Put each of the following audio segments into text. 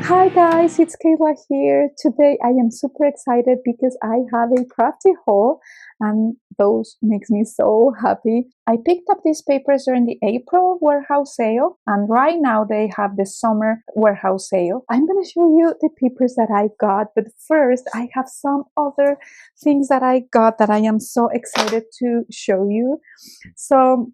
Hi guys, it's Kayla here. Today I am super excited because I have a crafty haul and those makes me so happy. I picked up these papers during the April warehouse sale and right now they have the summer warehouse sale. I'm going to show you the papers that I got, but first I have some other things that I got that I am so excited to show you. So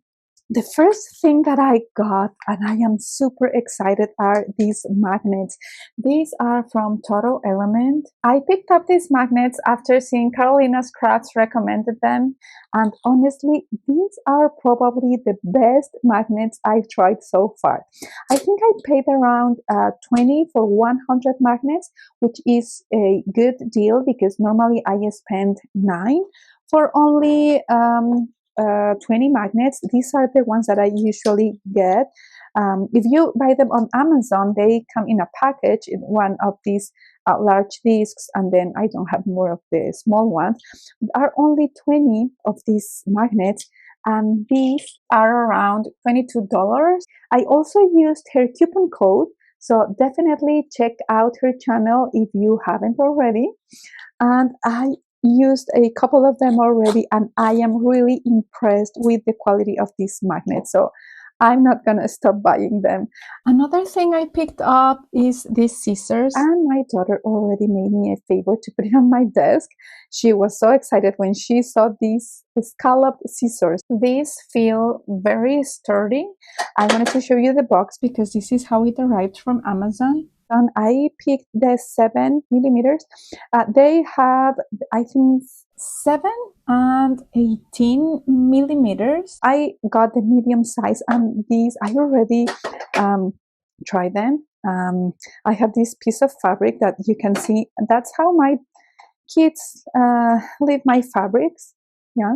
the first thing that I got, and I am super excited, are these magnets. These are from Total Element. I picked up these magnets after seeing Carolina's Crafts recommended them, and honestly, these are probably the best magnets I've tried so far. I think I paid around 20 for 100 magnets, which is a good deal because normally I spend 9 for only 20 magnets. These are the ones that I usually get. If you buy them on Amazon, they come in a package in one of these large discs, and then I don't have more of the small ones. There are only 20 of these magnets, and these are around $22. I also used her coupon code, so definitely check out her channel if you haven't already. And I used a couple of them already and I am really impressed with the quality of these magnets, so I'm not gonna stop buying them. Another thing I picked up is these scissors, and my daughter already made me a favor to put it on my desk. She was so excited when she saw these scalloped scissors. These feel very sturdy. I wanted to show you the box because this is how it arrived from Amazon. And I picked the 7 millimeters. They have, I think, 7 and 18 millimeters. I got the medium size, and these I already tried them. I have this piece of fabric that you can see. That's how my kids leave my fabrics. Yeah.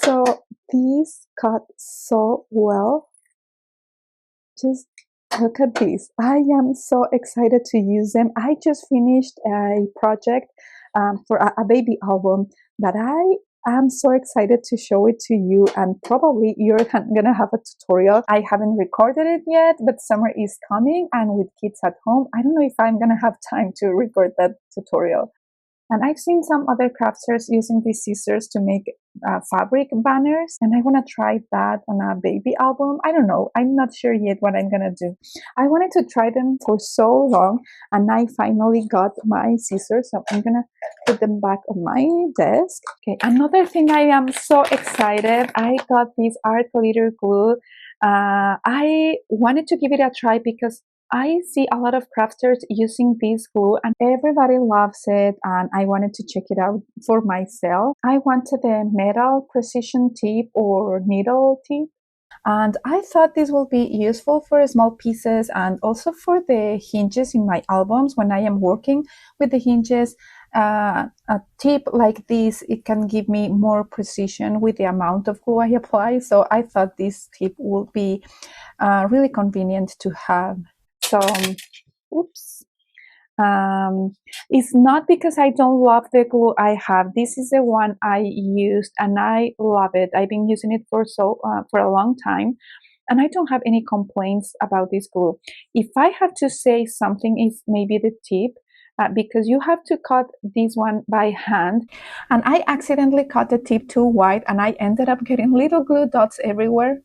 So these cut so well. Just look at this. I am so excited to use them. I just finished a project for a baby album that I am so excited to show it to you, and probably you're gonna have a tutorial. I haven't recorded it yet, but summer is coming and with kids at home, I don't know if I'm gonna have time to record that tutorial. And I've seen some other crafters using these scissors to make fabric banners, and I want to try that on a baby album. I don't know. I'm not sure yet what I'm going to do. I wanted to try them for so long, and I finally got my scissors, so I'm going to put them back on my desk. Okay, another thing I am so excited. I got this art glitter glue. I wanted to give it a try because I see a lot of crafters using this glue and everybody loves it, and I wanted to check it out for myself. I wanted a metal precision tip or needle tip, and I thought this will be useful for small pieces and also for the hinges in my albums when I am working with the hinges. A tip like this, it can give me more precision with the amount of glue I apply, so I thought this tip would be really convenient to have. So, oops. It's not because I don't love the glue I have. This is the one I used and I love it. I've been using it for a long time, and I don't have any complaints about this glue. If I have to say something, is maybe the tip. Because you have to cut this one by hand, and I accidentally cut the tip too wide and I ended up getting little glue dots everywhere.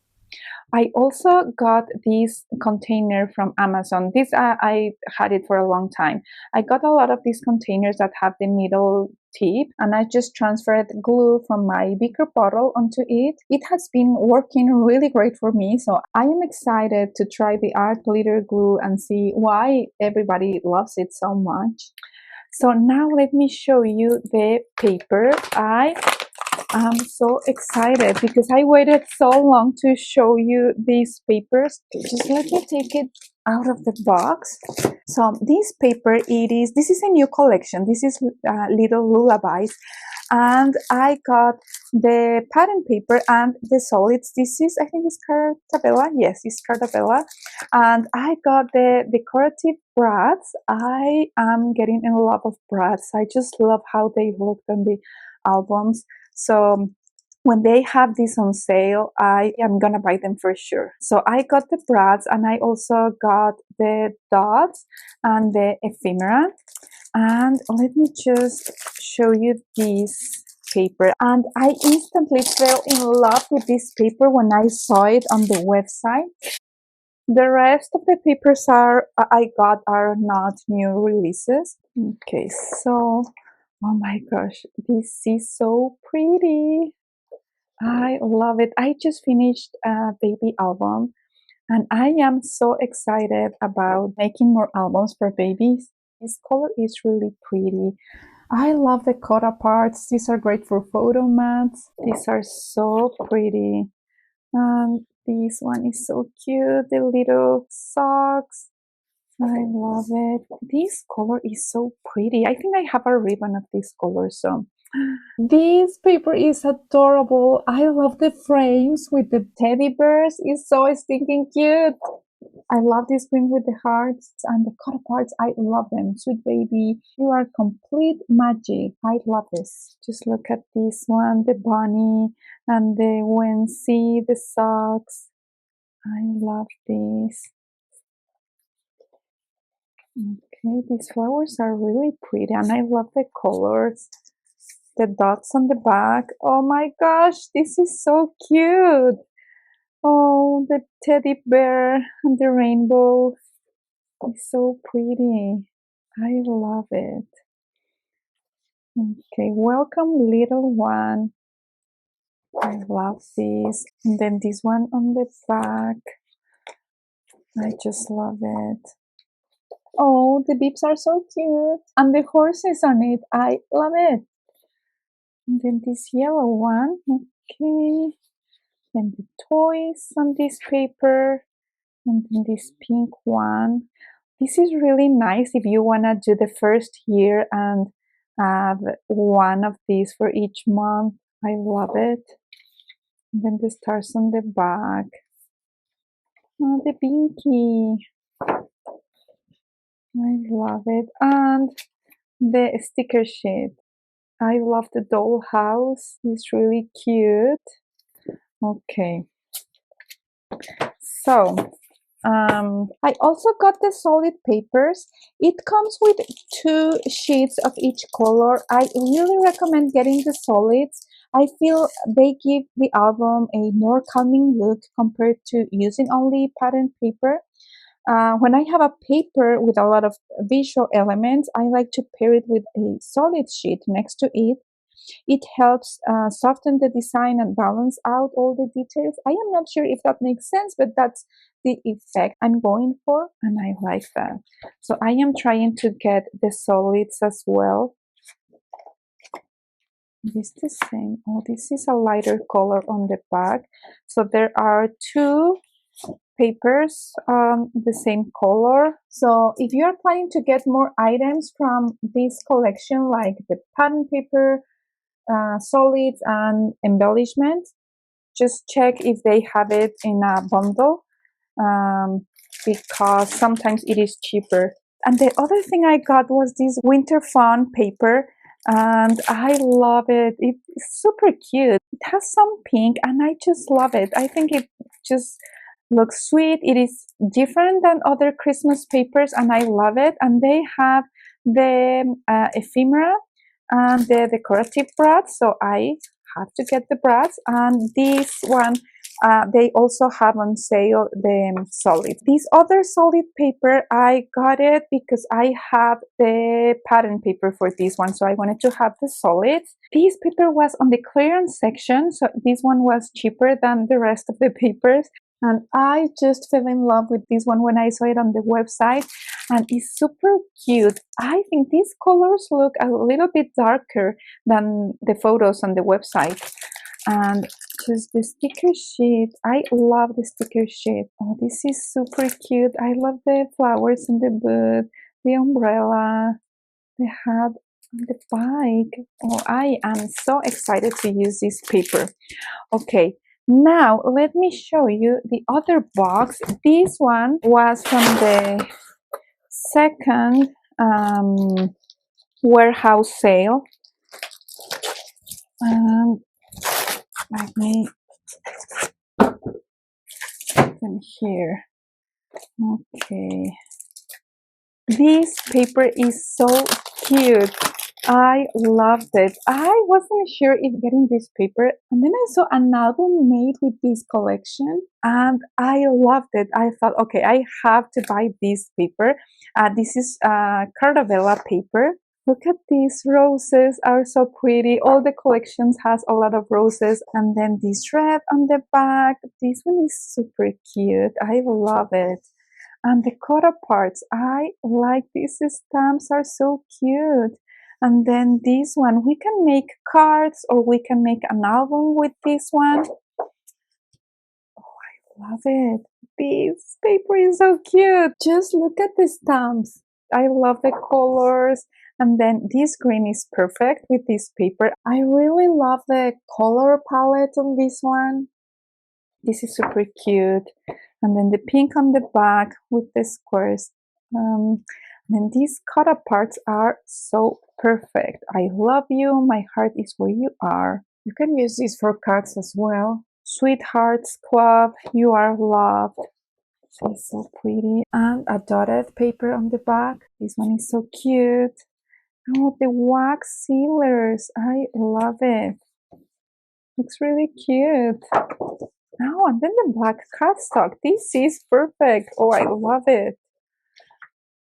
I also got this container from Amazon. This I had it for a long time. I got a lot of these containers that have the needle tip, and I just transferred glue from my bigger bottle onto it. It has been working really great for me, so I am excited to try the art glitter glue and see why everybody loves it so much. So now let me show you the paper. I'm so excited because I waited so long to show you these papers. Just let me take it out of the box. So this paper, this is a new collection. This is Little Lullabies. And I got the pattern paper and the solids. This is, I think it's Cartabella. Yes, it's Cartabella. And I got the decorative brads. I am getting in love with brads. I just love how they look on the albums. So when they have this on sale, I am gonna buy them for sure. So I got the brads, and I also got the dots and the ephemera. And let me just show you this paper. And I instantly fell in love with this paper when I saw it on the website. The rest of the papers I got are not new releases. Okay, so oh my gosh, this is so pretty. I love it. I just finished a baby album, and I am so excited about making more albums for babies. This color is really pretty. I love the cotta parts. These are great for photo mats. These are so pretty. And this one is so cute. The little socks. I love it. This color is so pretty. I think I have a ribbon of this color, so this paper is adorable. I love the frames with the teddy bears. It's so stinking cute. I love this green with the hearts and the cutter parts. I love them. Sweet baby, you are complete magic. I love this. Just look at this one, the bunny and the onesie, the socks. I love this. Okay, these flowers are really pretty, and I love the colors. The dots on the back. Oh my gosh, this is so cute. Oh, the teddy bear and the rainbow. It's so pretty. I love it. Okay, welcome little one. I love this. And then this one on the back. I just love it. Oh, the beeps are so cute. And the horses on it. I love it. And then this yellow one. Okay. Then the toys on this paper. And then this pink one. This is really nice if you want to do the first year and have one of these for each month. I love it. And then the stars on the back. Oh, the binky. I love it. And the sticker sheet. I love the dollhouse. It's really cute. Okay. So, I also got the solid papers. It comes with 2 sheets of each color. I really recommend getting the solids. I feel they give the album a more calming look compared to using only pattern paper. When I have a paper with a lot of visual elements, I like to pair it with a solid sheet next to it. It helps soften the design and balance out all the details. I am not sure if that makes sense, but that's the effect I'm going for, and I like that. So I am trying to get the solids as well. This is the same. Oh, this is a lighter color on the back. So there are 2 papers the same color. So if you are planning to get more items from this collection, like the pattern paper, solids and embellishments, just check if they have it in a bundle, because sometimes it is cheaper. And the other thing I got was this winter fawn paper, and I love it. It's super cute. It has some pink, and I just love it. I think it just looks sweet. It is different than other Christmas papers, and I love it. And they have the ephemera and the decorative brads, so I have to get the brads. And this one, they also have on sale the solid. This other solid paper, I got it because I have the pattern paper for this one, so I wanted to have the solids. This paper was on the clearance section, so this one was cheaper than the rest of the papers. And I just fell in love with this one when I saw it on the website, and it's super cute. I think these colors look a little bit darker than the photos on the website. And just the sticker sheet. I love the sticker sheet. Oh, this is super cute. I love the flowers in the boot, the umbrella, the hat, and the bike. Oh, I am so excited to use this paper. Okay. Now, let me show you the other box. This one was from the second warehouse sale. Let me put them here. Okay. This paper is so cute. I loved it. I wasn't sure if getting this paper, and then I saw an album made with this collection, and I loved it. I thought, okay, I have to buy this paper. This is Cartavella paper. Look at these roses, are so pretty. All the collections has a lot of roses, and then this red on the back. This one is super cute. I love it. And the cover parts, I like these stamps, are so cute. And then this one, we can make cards or we can make an album with this one. Love it. This paper is so cute. Just look at the stamps. I love the colors. And then this green is perfect with this paper. I really love the color palette on this one. This is super cute. And then the pink on the back with the squares. Then these cut parts are so perfect. I love you. My heart is where you are. You can use this for cards as well. Sweethearts Club, you are loved. It's so pretty. And a dotted paper on the back. This one is so cute. Oh, the wax sealers. I love it. Looks really cute. Oh, and then the black cardstock. This is perfect. Oh, I love it.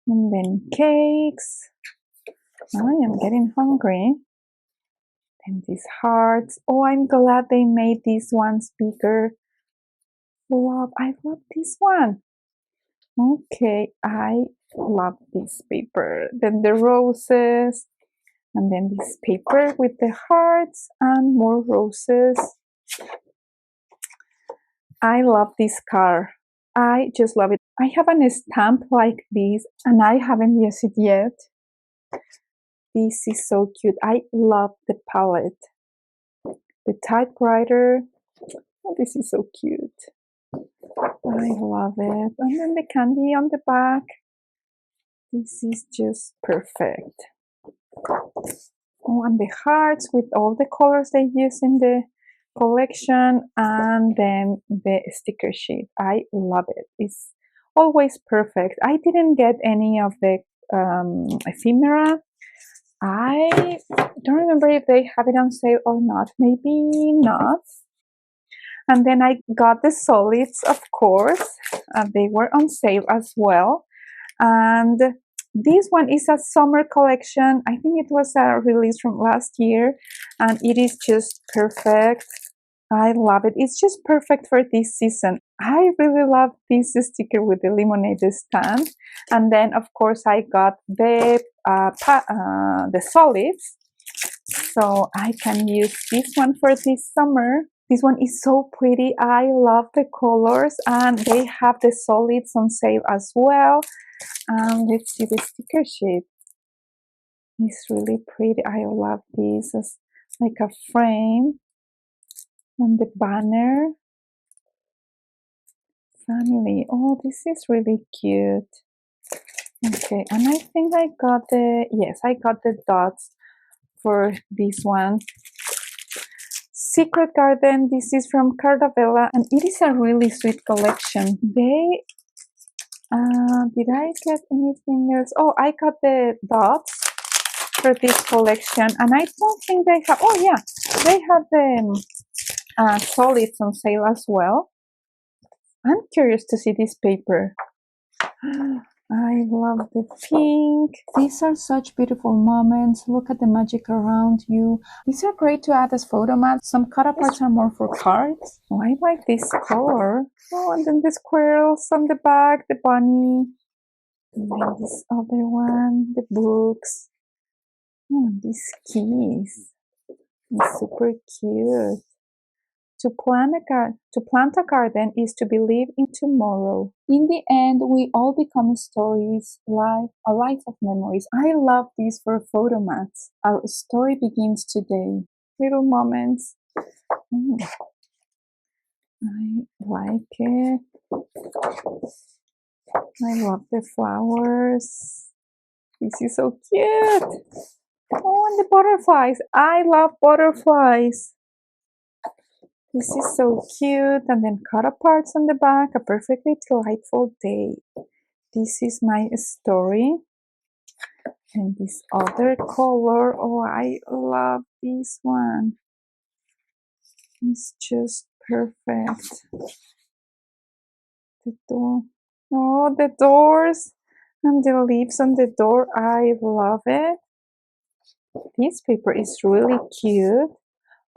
And then cakes. I am getting hungry. And these hearts. Oh, I'm glad they made these ones bigger. I love this one. Okay, I love this paper. Then the roses, and then this paper with the hearts and more roses. I love this car. I just love it. I have a stamp like this and I haven't used it yet. This is so cute. I love the palette. The typewriter. Oh, this is so cute. I love it. And then the candy on the back. This is just perfect. Oh, and the hearts with all the colors they use in the collection, and then the sticker sheet. I love it. It's always perfect. I didn't get any of the ephemera. I don't remember if they have it on sale or not. Maybe not. And then I got the solids, of course. They were on sale as well. And this one is a summer collection. I think it was a release from last year, and it is just perfect. I love it. It's just perfect for this season. I really love this sticker with the lemonade stand. And then, of course, I got the solids. So I can use this one for this summer. This one is so pretty. I love the colors, and they have the solids on sale as well. Let's see the sticker sheet. It's really pretty. I love this as like a frame on the banner. Family. Oh, this is really cute. Okay, and I think I got I got the dots for this one. Secret Garden. This is from Cartavella, and it is a really sweet collection. Did I get anything else? Oh, I got the dots for this collection, and I don't think they have. Oh yeah, they have the solids on sale as well. I'm curious to see this paper. I love the pink. These are such beautiful moments. Look at the magic around you. These are great to add as photo mats. Some cut parts are more for cards. Oh, I like this color. Oh, and then the squirrels on the back, the bunny. And then this other one, the books. Oh, and these keys. It's super cute. To plant a garden is to believe in tomorrow. In the end, we all become stories, a life of memories. I love these for photo mats. Our story begins today. Little moments. I like it. I love the flowers. This is so cute. Oh, and the butterflies. I love butterflies. This is so cute, and then cut aparts on the back, a perfectly delightful day. This is my story, and this other color, oh, I love this one. It's just perfect. The door, oh, the doors and the leaves on the door, I love it. This paper is really cute.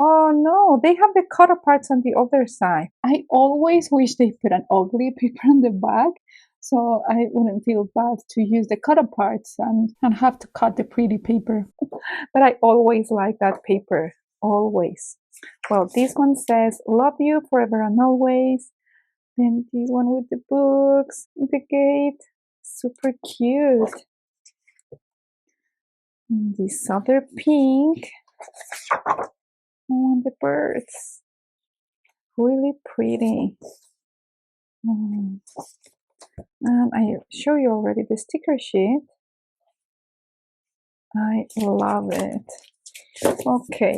Oh no, they have the cut aparts on the other side. I always wish they put an ugly paper on the back so I wouldn't feel bad to use the cut aparts and have to cut the pretty paper. But I always like that paper, always. Well, this one says, love you forever and always. Then this one with the books, the gate, super cute. And this other pink. Oh, and the birds. Really pretty. I show you already the sticker sheet. I love it. Okay,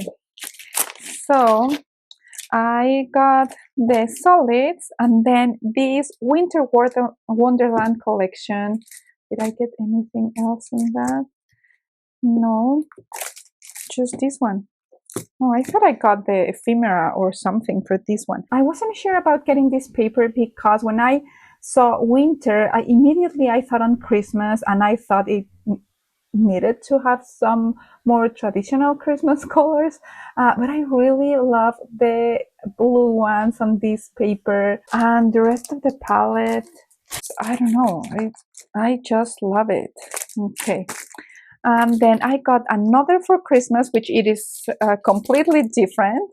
so I got the solids and then this Winter Wonderland collection. Did I get anything else in that? No, just this one. Oh, I thought I got the ephemera or something for this one. I wasn't sure about getting this paper because when I saw winter, I thought on Christmas, and I thought it needed to have some more traditional Christmas colors. But I really love the blue ones on this paper, and the rest of the palette. I don't know. I just love it. Okay. Then I got another for Christmas, which it is completely different.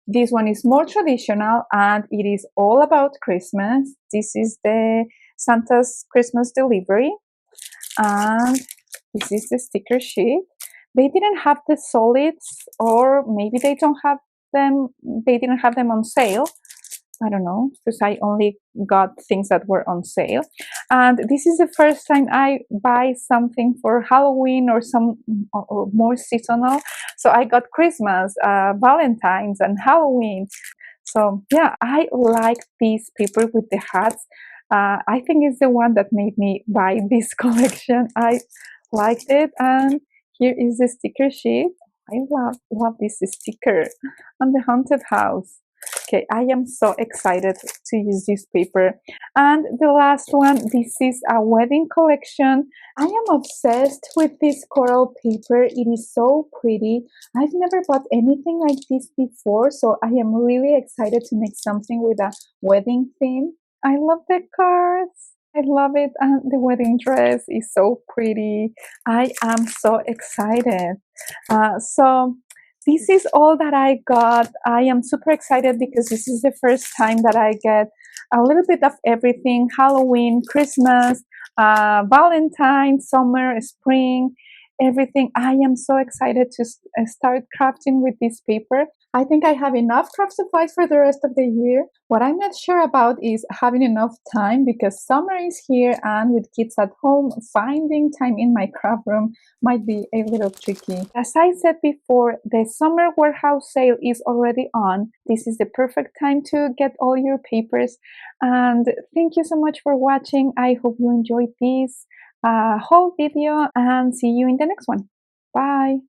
This one is more traditional and it is all about Christmas. This is the Santa's Christmas delivery, and this is the sticker sheet. They didn't have the solids, or maybe they don't have them. They didn't have them on sale. I don't know, because I only got things that were on sale. And this is the first time I buy something for Halloween or more seasonal. So I got Christmas, Valentine's, and Halloween. So yeah, I like this paper with the hats. I think it's the one that made me buy this collection. I liked it, and here is the sticker sheet. I love this sticker on the haunted house. Okay, I am so excited to use this paper. And the last one, this is a wedding collection. I am obsessed with this coral paper. It is so pretty. I've never bought anything like this before, so I am really excited to make something with a wedding theme. I love the cards. I love it, and the wedding dress is so pretty. I am so excited. So this is all that I got. I am super excited because this is the first time that I get a little bit of everything: Halloween, Christmas, Valentine, summer, spring, everything. I am so excited to start crafting with this paper. I think I have enough craft supplies for the rest of the year. What I'm not sure about is having enough time, because summer is here, and with kids at home, finding time in my craft room might be a little tricky. As I said before, the summer warehouse sale is already on. This is the perfect time to get all your papers. And thank you so much for watching. I hope you enjoyed this whole video, and see you in the next one. Bye!